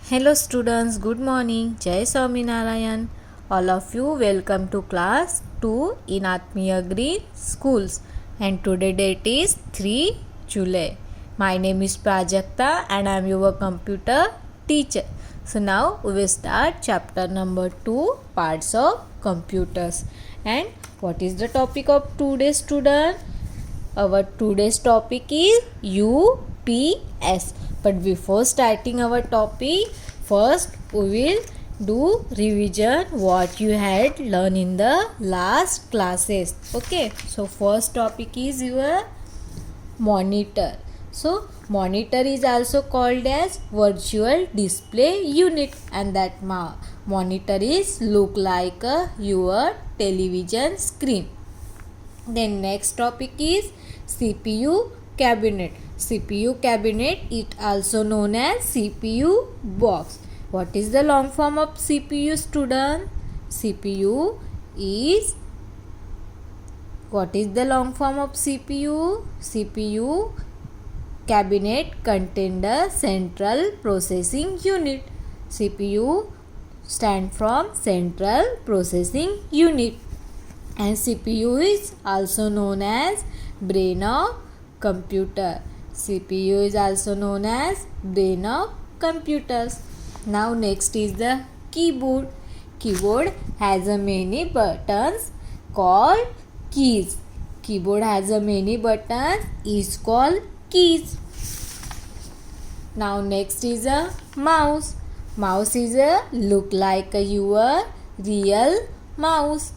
Hello students, good morning. Jai Swaminarayan. All of you welcome to class 2 in Atmiya Green Schools. And today date is 3 July. My name is Prajakta and I am your computer teacher. So now we will start chapter number 2, parts of computers. And what is the topic of today's student? Our today's topic is UPS. But before starting our topic, first we will do revision what you had learned in the last classes. Okay, so first topic is your monitor. So monitor is also called as virtual display unit, and that monitor is look like your television screen. Then next topic is CPU cabinet. CPU cabinet, it also known as CPU box. What is the long form of CPU, student? CPU is, what is the long form of CPU? CPU cabinet contain the central processing unit. CPU stand from central processing unit. And CPU is also known as brain of computer. CPU is also known as brain of computers. Now next is the keyboard. Keyboard has a many buttons called keys. Keyboard has a many buttons is called keys. Now next is a mouse. Mouse is a look like your real mouse.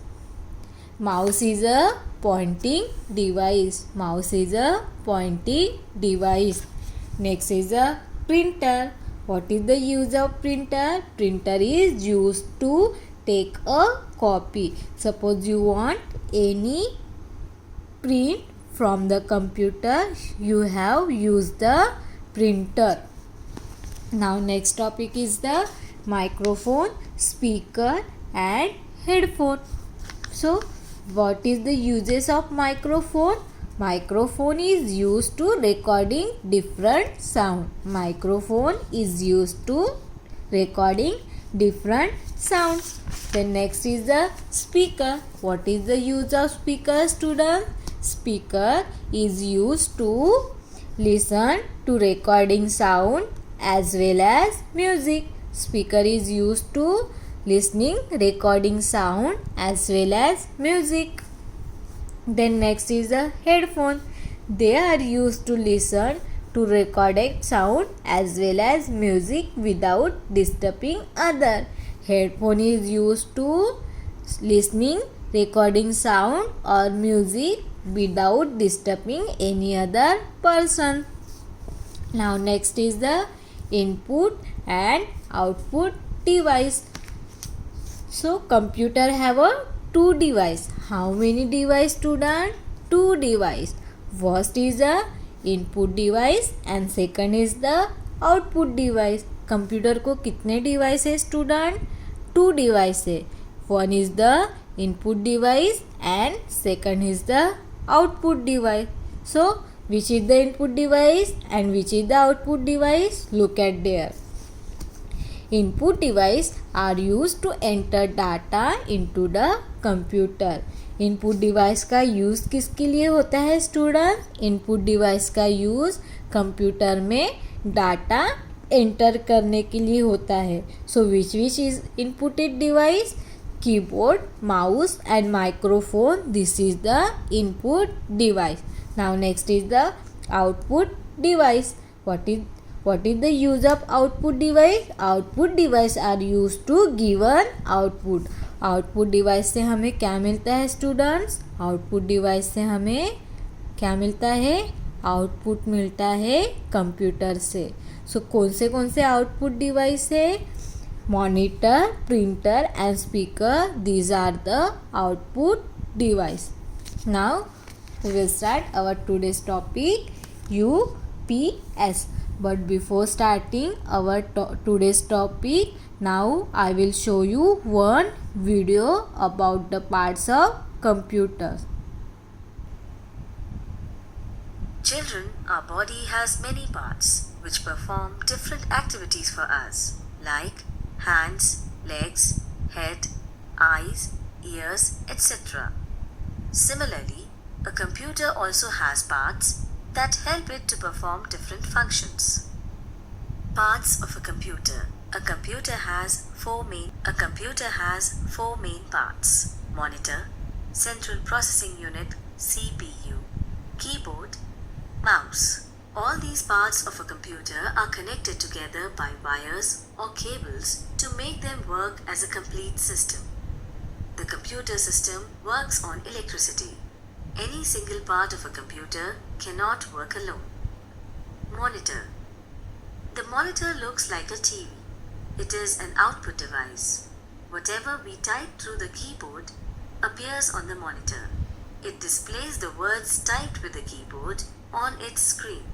Mouse is a pointing device. Mouse is a pointing device. Next is a printer. What is the use of printer? Printer is used to take a copy. Suppose you want any print from the computer, you have used the printer. Now next topic is the microphone, speaker and headphone. So what is the uses of microphone? Microphone is used to recording different sound. Microphone is used to recording different sounds. Then next is the speaker. What is the use of speaker, student? Speaker is used to listen to recording sound as well as music. Speaker is used to listening recording sound as well as music. Then next is the headphone. They are used to listen to recorded sound as well as music without disturbing other. Headphone is used to listening recording sound or music without disturbing any other person. Now next is the input and output device. So computer have a two device. How many device, student? Two device. First is the input device and second is the output device. Computer को कितने device है student? To device है. One is the input device and second is the output device. So which is the input device and which is the output device? Look at there. Input device are used to enter data into the computer. Input device का use किसके लिए होता है student? Input device का use computer में data enter करने के लिए होता है. So which is inputted device? Keyboard, mouse and microphone. This is the input device. Now next is the output device. What is the use of output device? Output device are used to give an output. Output device से हमें क्या मिलता है students? Output device से हमें क्या मिलता है? आउटपुट मिलता है कंप्यूटर से. सो कौन से आउटपुट डिवाइस है? Monitor, printer and speaker. These are the output device. Now we will start our today's topic UPS. But before starting our today's topic, now I will show you one video about the parts of computers. Children, our body has many parts which perform different activities for us, like hands, legs, head, eyes, ears, etc. Similarly, a computer also has parts that help it to perform different functions. Parts of a computer. A computer has four main parts: monitor, central processing unit (CPU), keyboard, mouse. All these parts of a computer are connected together by wires or cables to make them work as a complete system. The computer system works on electricity. Any single part of a computer cannot work alone. Monitor. The monitor looks like a TV. It is an output device. Whatever we type through the keyboard appears on the monitor. It displays the words typed with the keyboard on its screen.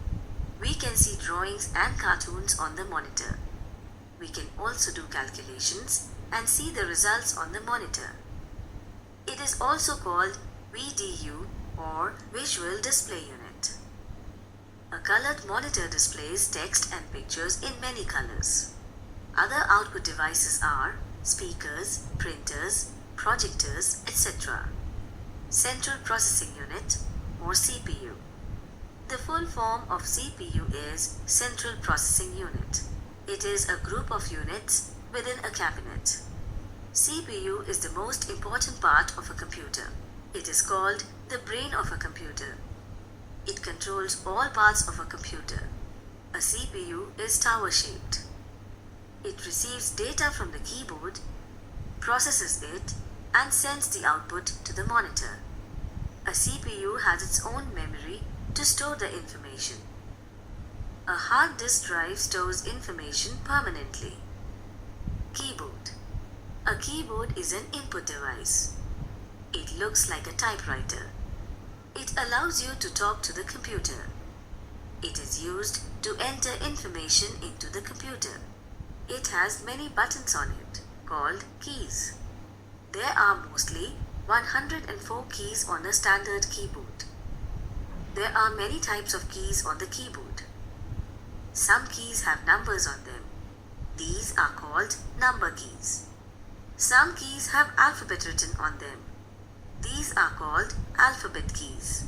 We can see drawings and cartoons on the monitor. We can also do calculations and see the results on the monitor. It is also called VDU or Visual Display Unit. A colored monitor displays text and pictures in many colors. Other output devices are speakers, printers, projectors, etc. Central Processing Unit or CPU. The full form of CPU is Central Processing Unit. It is a group of units within a cabinet. CPU is the most important part of a computer. It is called the brain of a computer. It controls all parts of a computer. A CPU is tower-shaped. It receives data from the keyboard, processes it, and sends the output to the monitor. A CPU has its own memory to store the information. A hard disk drive stores information permanently. Keyboard. A keyboard is an input device. It looks like a typewriter. It allows you to talk to the computer. It is used to enter information into the computer. It has many buttons on it, called keys. There are mostly 104 keys on a standard keyboard. There are many types of keys on the keyboard. Some keys have numbers on them. These are called number keys. Some keys have alphabet written on them. These are called alphabet keys.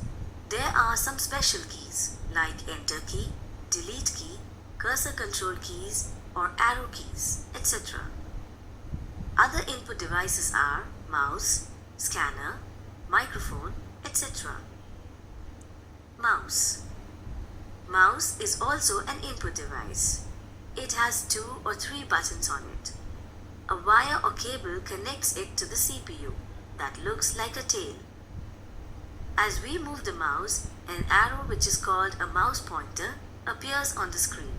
There are some special keys like enter key, delete key, cursor control keys, or arrow keys, etc. Other input devices are mouse, scanner, microphone, etc. Mouse. Mouse is also an input device. It has 2 or 3 buttons on it. A wire or cable connects it to the CPU that looks like a tail. As we move the mouse, an arrow which is called a mouse pointer appears on the screen.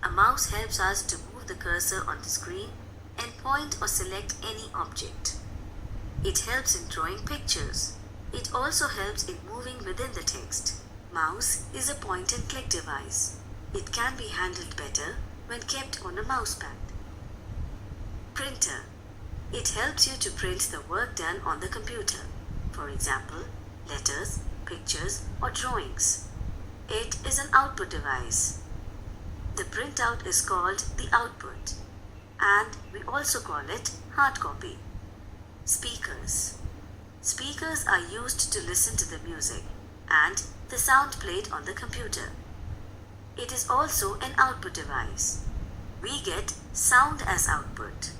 A mouse helps us to move the cursor on the screen and point or select any object. It helps in drawing pictures. It also helps in moving within the text. Mouse is a point and click device. It can be handled better when kept on a mouse pad. Printer. It helps you to print the work done on the computer. For example, letters, pictures, or drawings. It is an output device. The printout is called the output, and we also call it hard copy. Speakers. Speakers are used to listen to the music and the sound played on the computer. It is also an output device. We get sound as output.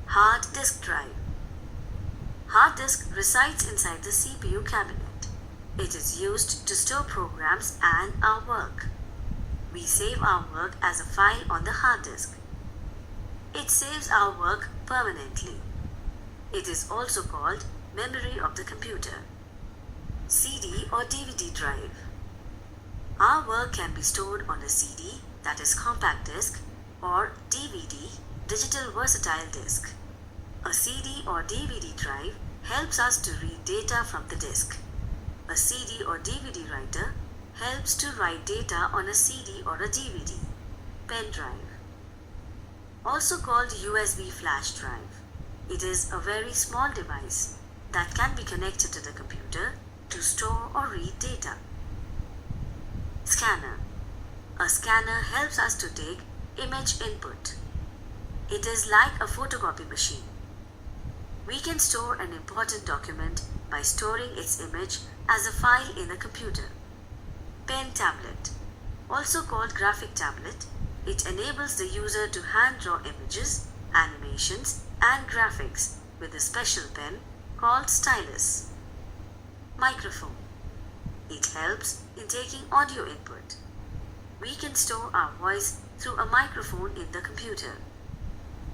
Hard disk drive. Hard disk resides inside the CPU cabinet. It is used to store programs and our work. We save our work as a file on the hard disk. It saves our work permanently. It is also called memory of the computer. CD or DVD drive. Our work can be stored on a CD, that is compact disc, or DVD, digital versatile disc. A CD or DVD drive helps us to read data from the disc. A CD or DVD writer helps to write data on a CD or a DVD. Pen drive. Also called USB flash drive. It is a very small device that can be connected to the computer to store or read data. Scanner. A scanner helps us to take Image input. It is like a photocopy machine. We can store an important document by storing its image as a file in a computer. Pen tablet. Also called graphic tablet, it enables the user to hand draw images, animations, and graphics with a special pen called stylus. Microphone. It helps in taking audio input. We can store our voice through a microphone in the computer.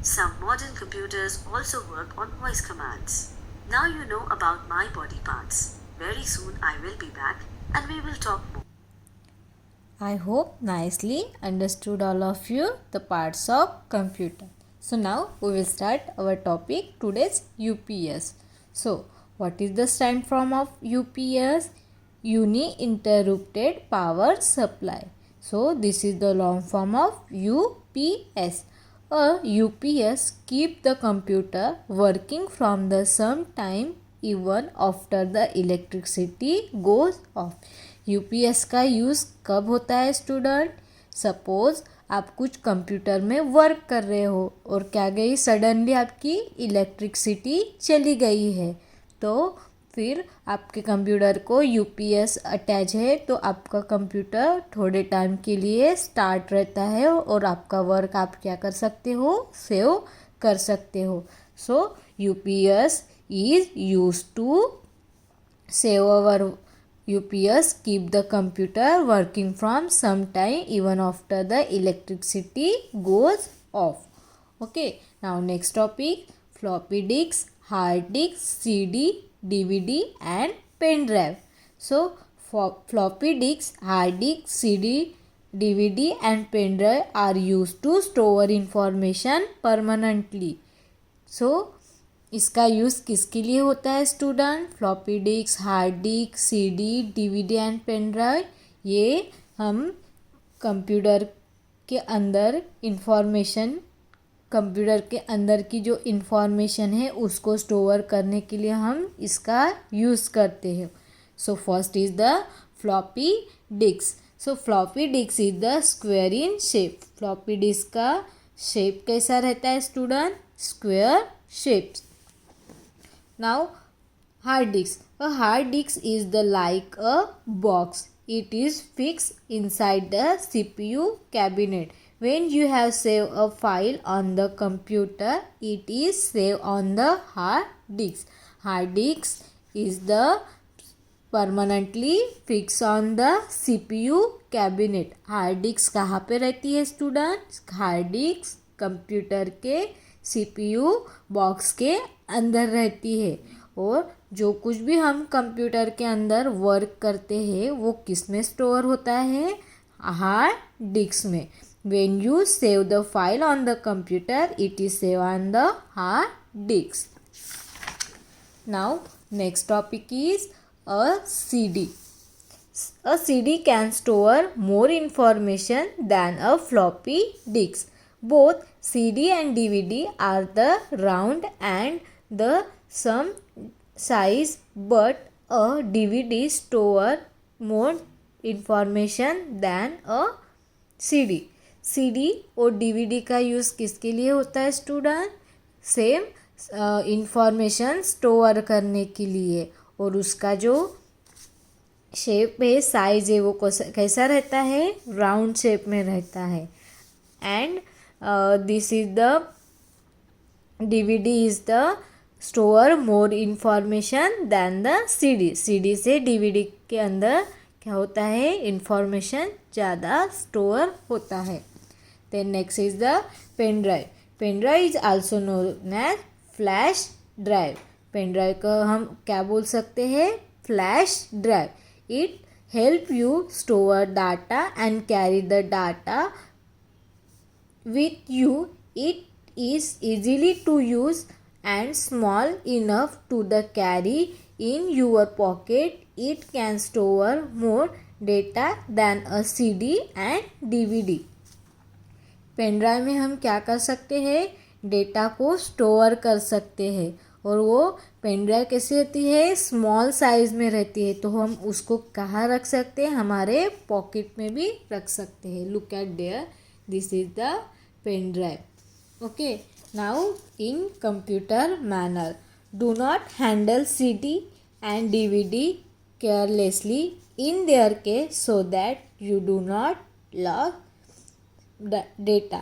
Some modern computers also work on voice commands. Now you know about my body parts. Very soon I will be back and we will talk more. I hope nicely understood all of you the parts of computer. So now we will start our topic today's UPS. So what is the stand form of UPS? Uninterrupted power supply. So this is the long form of UPS. A UPS keep the computer working from the some time even after the electricity goes off. UPS का use कब होता है student? Suppose आप कुछ computer में work कर रहे हो और क्या गई, सडनली आपकी इलेक्ट्रिसिटी चली गई है, तो फिर आपके कंप्यूटर को यूपीएस अटैच है तो आपका कंप्यूटर थोड़े टाइम के लिए स्टार्ट रहता है और आपका वर्क आप क्या कर सकते हो, सेव कर सकते हो. So UPS is used to save our UPS keep the computer working from some time even after the electricity goes off. Okay, now next topic, floppy disk, hard disk, CD, DVD and pen drive. So floppy disk, hard disk, CD, DVD and pen drive are used to store information permanently. So इसका use किसके लिए होता है student? Floppy disk, hard disk, CD, DVD and pen drive, ये हम computer के अंदर computer के अंदर की जो इंफॉर्मेशन है उसको स्टोर करने के लिए हम इसका यूज़ करते हैं. So first is the floppy disk. So floppy disk is the square in shape. Floppy disk का शेप कैसा रहता है student? Square shapes. Now hard disk. A hard disk is the like a box. It is fixed inside the CPU cabinet. When you have saved a file on the computer, it is saved on the hard disk. Hard disk is the permanently fixed on the CPU cabinet. Hard disk कहाँ पे रहती है student? Hard disk computer के CPU box के अंदर रहती है. और जो कुछ भी हम कंप्यूटर के अंदर वर्क करते हैं वो किस में स्टोर होता है? हार्ड डिस्क में. When you save the file on the computer, it is save on the hard disk. Now next topic is a CD. A CD can store more information than a floppy disk. Both CD and DVD are the round and the same size, but a DVD store more information than a CD. CD और DVD का use किसके लिए होता है student? Same information store करने के लिए. और उसका जो शेप है, साइज है, वो कैसा रहता है? राउंड शेप में रहता है. And this is the DVD is the store more information than the CD. CD से DVD के अंदर क्या होता है? इंफॉर्मेशन ज़्यादा स्टोर होता है. Then next is the pen drive. Pen drive is also known as flash drive. Pen drive को हम क्या बोल सकते हैं? Flash drive. It help you store data and carry the data with you. It is easily to use and small enough to the carry in your pocket. It can store more data than a CD and DVD. Pen drive में हम क्या कर सकते हैं? Data को store कर सकते हैं. और वो पेन ड्राइव कैसी रहती है? स्मॉल साइज़ में रहती है. तो हम उसको कहाँ रख सकते हैं? हमारे पॉकेट में भी रख सकते हैं. Look at there. This is the pen drive. Okay, now in computer manner. Do not handle CD and DVD carelessly in their case so that you do not lose data.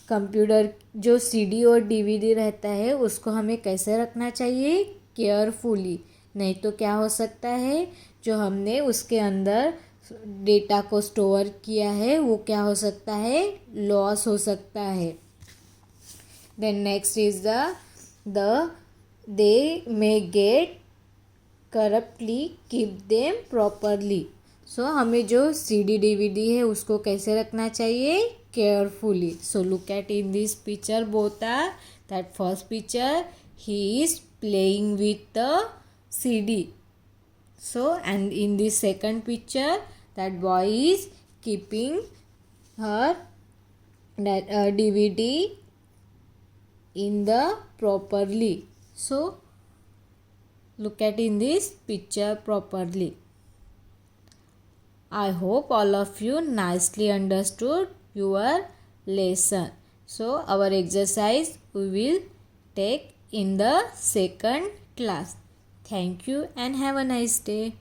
Computer जो CD और DVD रहता है उसको हमें कैसे रखना चाहिए? Carefully. नहीं तो क्या हो सकता है, जो हमने उसके अंदर डेटा को स्टोर किया है वो क्या हो सकता है? लॉस हो सकता है. Then next is the they may get corruptly, keep them properly. So हमें जो सीडी डीवीडी है उसको कैसे रखना चाहिए? Carefully. So look at in this picture both are. That first picture he is playing with the CD. So and in this second picture that boy is keeping her that DVD in the properly. So look at in this picture properly. I hope all of you nicely understood your lesson. So our exercise we will take in the second class. Thank you and have a nice day.